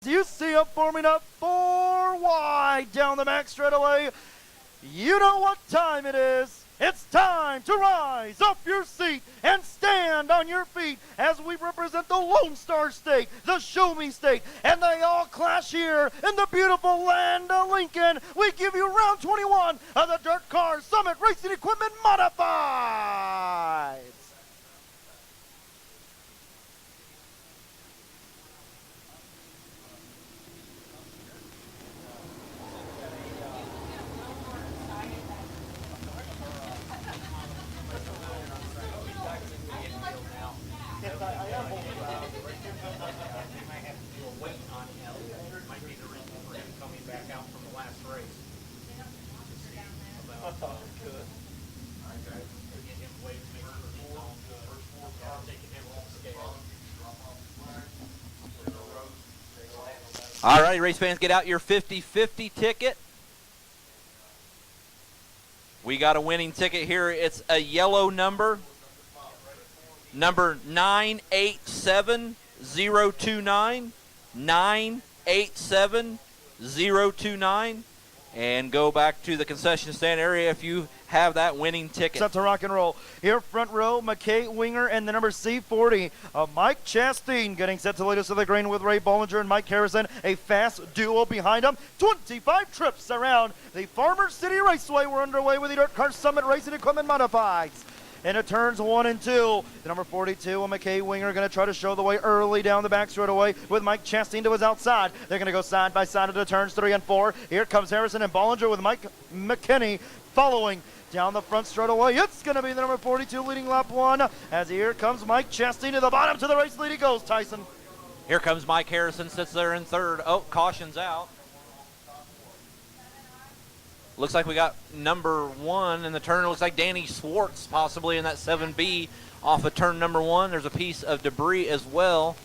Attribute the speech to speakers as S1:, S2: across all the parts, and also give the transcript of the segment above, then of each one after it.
S1: You see them forming up 4 wide down the back straightaway. You know what time it is. It's time to rise up your seat and stand on your feet as we represent the Lone Star State, the Show Me State, and they all clash here in the beautiful land of Lincoln. We give you round 21 of the Dirt Car Summit Racing Equipment Modifieds.
S2: All right, race fans, get out your 50-50 ticket. We got a winning ticket here. It's a yellow number 987029, 987029. And go back to the concession stand area if you have that winning ticket.
S1: Set to rock and roll. Here, front row, McKay Winger and the number C40 of Mike Chastain getting set to lead us to the green with Ray Bollinger and Mike Harrison. A fast duo behind them. 25 trips around the Farmer City Raceway. We're underway with the Dirt Car Summit Racing Equipment Modifieds. And it turns 1 and 2. The number 42 of McKay Winger going to try to show the way early down the back straightaway with Mike Chastain to his outside. They're going to go side by side into turns 3 and 4. Here comes Harrison and Bollinger with Mike McKinney following down the front straightaway. It's going to be the number 42 leading lap 1 as here comes Mike Chastain to the bottom. To the race lead he goes, Tyson.
S2: Here comes Mike Harrison, sits there in third. Oh, caution's out. Looks like we got number 1 in the turn. It looks like Danny Swartz possibly in that 7B off of turn number 1. There's a piece of debris as well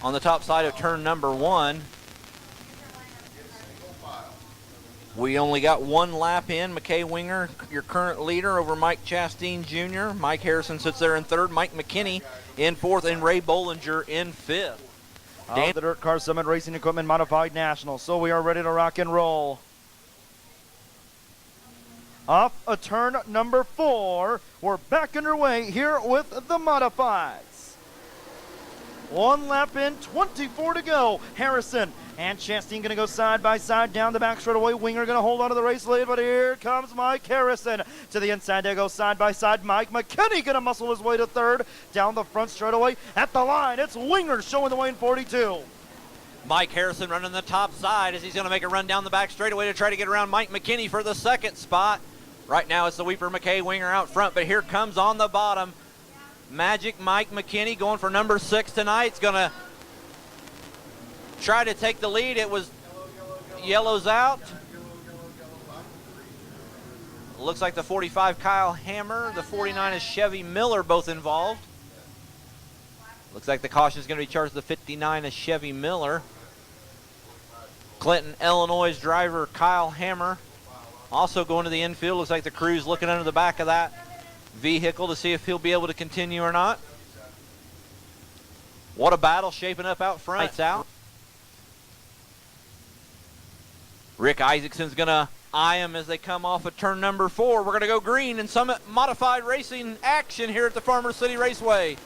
S2: on the top side of turn number 1. We only got 1 lap in. McKay Winger, your current leader over Mike Chastain Jr. Mike Harrison sits there in third. Mike McKinney in fourth and Ray Bollinger in fifth.
S1: The Dirt Car Summit Racing Equipment Modified National. So we are ready to rock and roll. Off a turn number 4, we're back underway here with the Modifieds. 1 lap in, 24 to go. Harrison and Chastain going to go side by side down the back straightaway. Winger going to hold on to the race lead, but here comes Mike Harrison. To the inside, they go side by side. Mike McKinney going to muscle his way to third. Down the front straightaway. At the line, it's Winger showing the way in 42.
S2: Mike Harrison running the top side as he's going to make a run down the back straightaway to try to get around Mike McKinney for the second spot. Right now it's the Weeper McKay Winger out front, but here comes on the bottom Magic Mike McKinney going for number 6 tonight. It's going to try to take the lead. It was yellows out. Looks like the 45 Kyle Hammer, the 49 is Chevy Miller both involved. Looks like the caution is going to be charged to the 59 is Chevy Miller. Clinton, Illinois driver Kyle Hammer also going to the infield. Looks like the crew's looking under the back of that vehicle to see if he'll be able to continue or not. What a battle shaping up out front. Lights out. Rick Isaacson's going to eye him as they come off of turn number 4. We're going to go green in Summit Modified Racing action here at the Farmer City Raceway.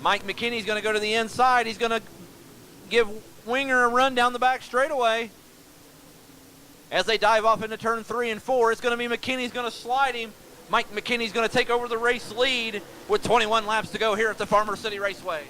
S2: Mike McKinney's going to go to the inside. He's going to give Winger a run down the back straightaway. As they dive off into turn 3 and 4, it's going to be McKinney's going to slide him. Mike McKinney's going to take over the race lead with 21 laps to go here at the Farmer City Raceway.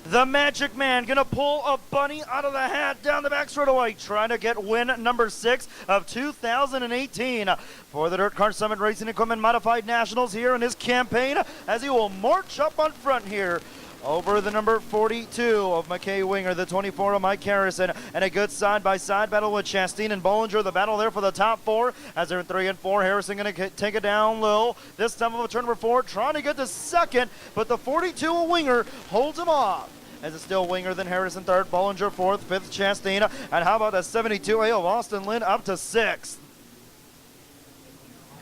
S1: The Magic Man going to pull a bunny out of the hat down the back straightaway, trying to get win number 6 of 2018 for the Dirt Car Summit Racing Equipment Modified Nationals here in his campaign as he will march up on front here over the number 42 of McKay Winger, the 24 of Mike Harrison, and a good side-by-side battle with Chastain and Bollinger. The battle there for the top 4 as they're in 3 and 4. Harrison going to take it down low. This time of turn number 4, trying to get to second, but the 42 of Winger holds him off. As it's still Winger, then Harrison third, Bollinger fourth, fifth Chastain, and how about the 72A of Austin Lynn up to 6th.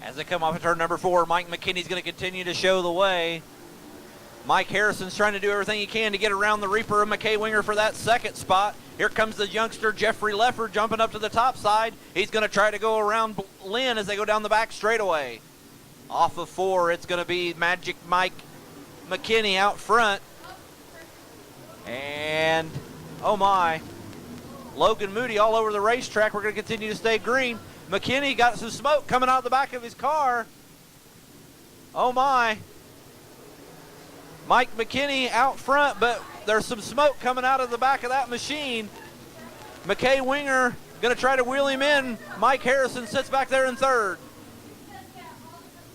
S2: As they come off of turn number 4, Mike McKinney's going to continue to show the way. Mike Harrison's trying to do everything he can to get around the Reaper of McKay Winger for that second spot. Here comes the youngster Jeffrey Lefford jumping up to the top side. He's going to try to go around Lynn as they go down the back straightaway. Off of 4, it's going to be Magic Mike McKinney out front. And, oh my, Logan Moody all over the racetrack. We're going to continue to stay green. McKinney got some smoke coming out the back of his car. Oh my. Mike McKinney out front, but there's some smoke coming out of the back of that machine. McKay Winger going to try to wheel him in. Mike Harrison sits back there in third.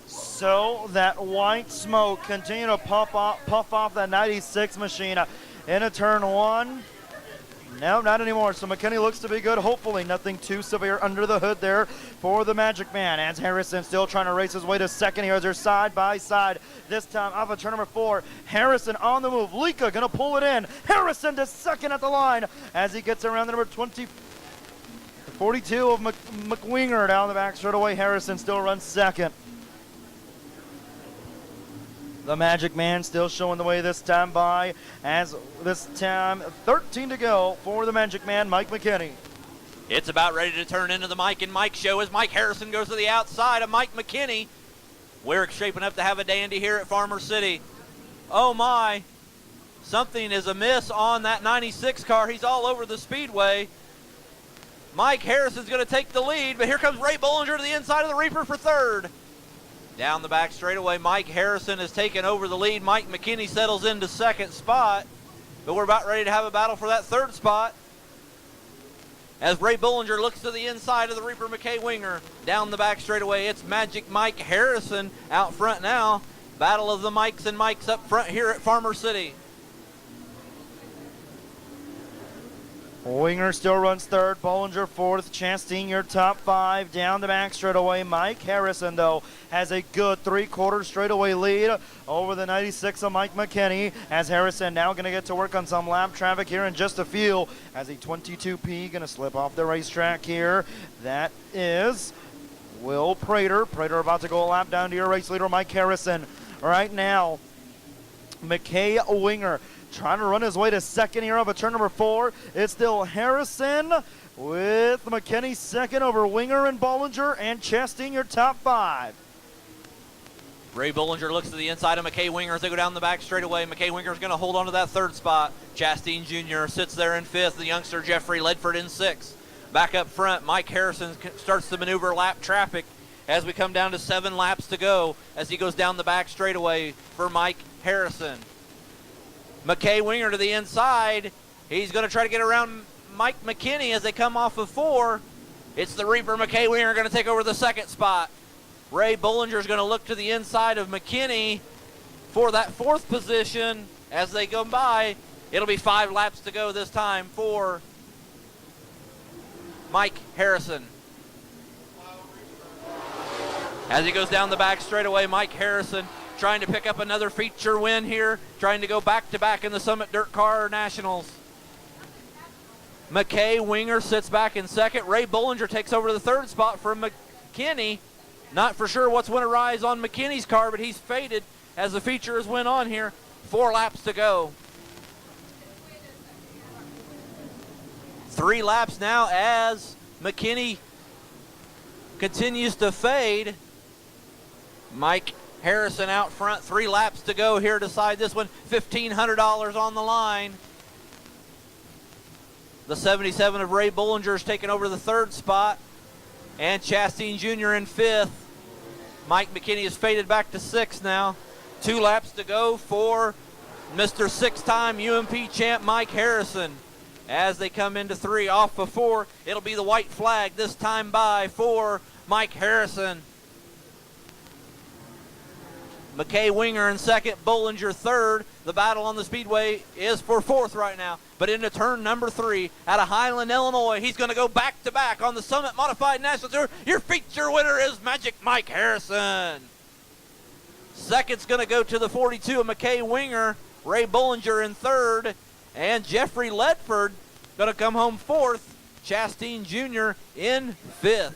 S1: So that white smoke continue to puff off that 96 machine into turn 1. No, not anymore. So McKinney looks to be good. Hopefully nothing too severe under the hood there for the Magic Man. As Harrison still trying to race his way to second here as they're side by side. This time off of turn number 4. Harrison on the move. Lika going to pull it in. Harrison to second at the line as he gets around the number 42 of McWinger down the back straightaway. Harrison still runs second. The Magic Man still showing the way this time by, as this time 13 to go for the Magic Man, Mike McKinney.
S2: It's about ready to turn into the Mike and Mike show as Mike Harrison goes to the outside of Mike McKinney. We're shaping up to have a dandy here at Farmer City. Oh my, something is amiss on that 96 car. He's all over the speedway. Mike Harrison's going to take the lead, but here comes Ray Bollinger to the inside of the Reaper for third. Down the back straightaway, Mike Harrison has taken over the lead. Mike McKinney settles into second spot, but we're about ready to have a battle for that third spot. As Ray Bollinger looks to the inside of the Reaper McKay Winger. Down the back straightaway, it's Magic Mike Harrison out front now. Battle of the Mikes and Mikes up front here at Farmer City.
S1: Winger still runs third, Bollinger fourth, Chastain your top 5. Down the back straightaway, Mike Harrison, though, has a good 3/4 straightaway lead over the 96 of Mike McKinney, as Harrison now going to get to work on some lap traffic here in just a few, as a 22P going to slip off the racetrack here. That is Will Prater. Prater about to go a lap down to your race leader, Mike Harrison. Right now, McKay Winger trying to run his way to second here of a turn number 4. It's still Harrison with McKinney second over Winger and Bollinger, and Chastain your top 5.
S2: Ray Bollinger looks to the inside of McKay Winger as they go down the back straightaway. McKay Winger's going to hold on to that third spot. Chastain Jr. sits there in 5th. The youngster Jeffrey Ledford in 6th. Back up front, Mike Harrison starts to maneuver lap traffic as we come down to 7 laps to go as he goes down the back straightaway for Mike Harrison. McKay Winger to the inside. He's going to try to get around Mike McKinney as they come off of 4. It's the Reaper McKay Winger going to take over the second spot. Ray Bollinger is going to look to the inside of McKinney for that 4th position as they go by. It'll be 5 laps to go this time for Mike Harrison. As he goes down the back straightaway, Mike Harrison trying to pick up another feature win here, trying to go back-to-back in the Summit Dirt Car Nationals. McKay Winger sits back in second. Ray Bollinger takes over the third spot for McKinney. Not for sure what's going to rise on McKinney's car, but he's faded as the features went on here. 4 laps to go. 3 laps now as McKinney continues to fade. Mike Harrison out front, 3 laps to go here to decide this one. $1,500 on the line. The 77 of Ray Bollinger is taking over the third spot. And Chastain Jr. in 5th. Mike McKinney is faded back to 6th now. 2 laps to go for Mr. 6-time UMP champ Mike Harrison. As they come into 3 off of 4, it'll be the white flag this time by for Mike Harrison. McKay Winger in second, Bollinger third. The battle on the speedway is for 4th right now. But into turn number 3 out of Highland, Illinois. He's going to go back-to-back on the Summit Modified National Tour. Your feature winner is Magic Mike Harrison. Second's going to go to the 42 of McKay Winger. Ray Bollinger in third. And Jeffrey Ledford going to come home 4th. Chastain Jr. in 5th.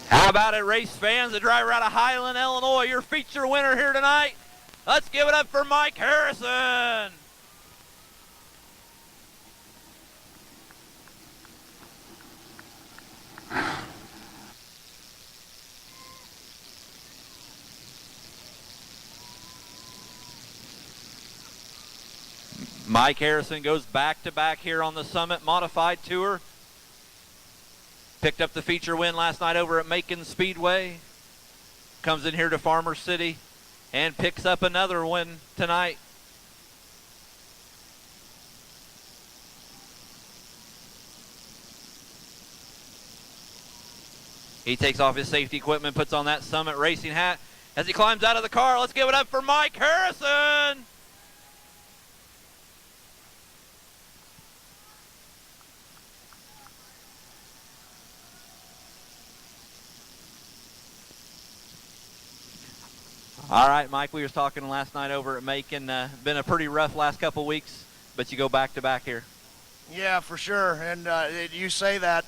S2: How about it, race fans? The driver out of Highland, Illinois, your feature winner here tonight. Let's give it up for Mike Harrison. Mike Harrison goes back-to-back here on the Summit Modified Tour. Picked up the feature win last night over at Macon Speedway. Comes in here to Farmer City and picks up another win tonight. He takes off his safety equipment, puts on that Summit Racing hat. As he climbs out of the car, let's give it up for Mike Harrison. All right, Mike, we were talking last night over at Macon. Been a pretty rough last couple weeks, but you go back-to-back here.
S3: Yeah, for sure. And you say that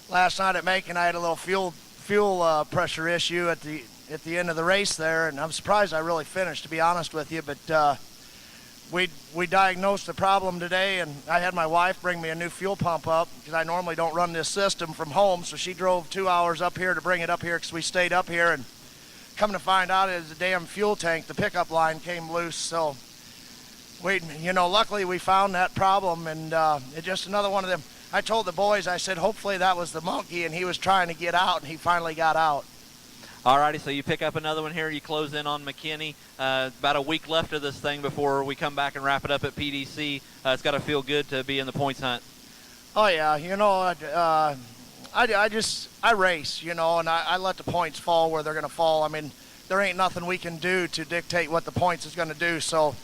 S3: last night at Macon, I had a little fuel pressure issue at the end of the race there, and I'm surprised I really finished, to be honest with you. But we diagnosed the problem today, and I had my wife bring me a new fuel pump up because I normally don't run this system from home, so she drove 2 hours up here to bring it up here because we stayed up here. And come to find out is the damn fuel tank, the pickup line came loose. So luckily we found that problem, and it's just another one of them. I told the boys, I said, hopefully that was the monkey and he was trying to get out, and he finally got out.
S2: All righty, so you pick up another one here. You close in on McKinney. About a week left of this thing before we come back and wrap it up at PDC. It's got to feel good to be in the points hunt.
S3: Oh yeah, I race, and I let the points fall where they're going to fall. I mean, there ain't nothing we can do to dictate what the points is going to do. So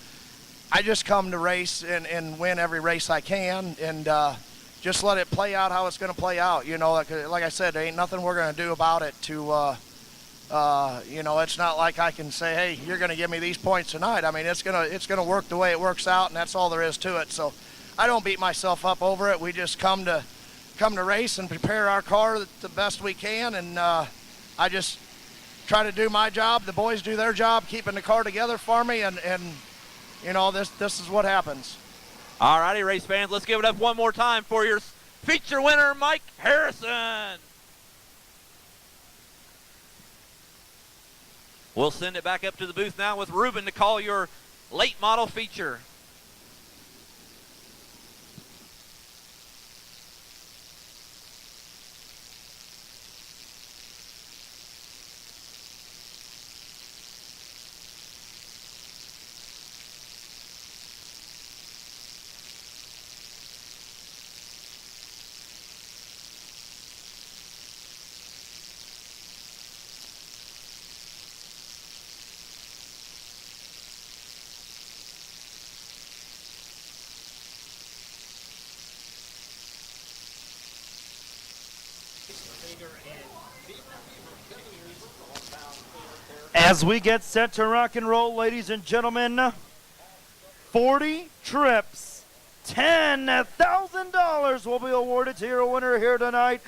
S3: I just come to race and win every race I can, and just let it play out how it's going to play out. Like I said, there ain't nothing we're going to do about it it's not like I can say, hey, you're going to give me these points tonight. I mean, it's going to work the way it works out, and that's all there is to it. So I don't beat myself up over it. We just come to race and prepare our car the best we can, and I just try to do my job. The boys do their job keeping the car together for me, and this is what happens.
S2: All righty, race fans, let's give it up one more time for your feature winner, Mike Harrison. We'll send it back up to the booth now with Ruben to call your late model feature.
S1: As we get set to rock and roll, ladies and gentlemen, 40 trips, $10,000 will be awarded to your winner here tonight.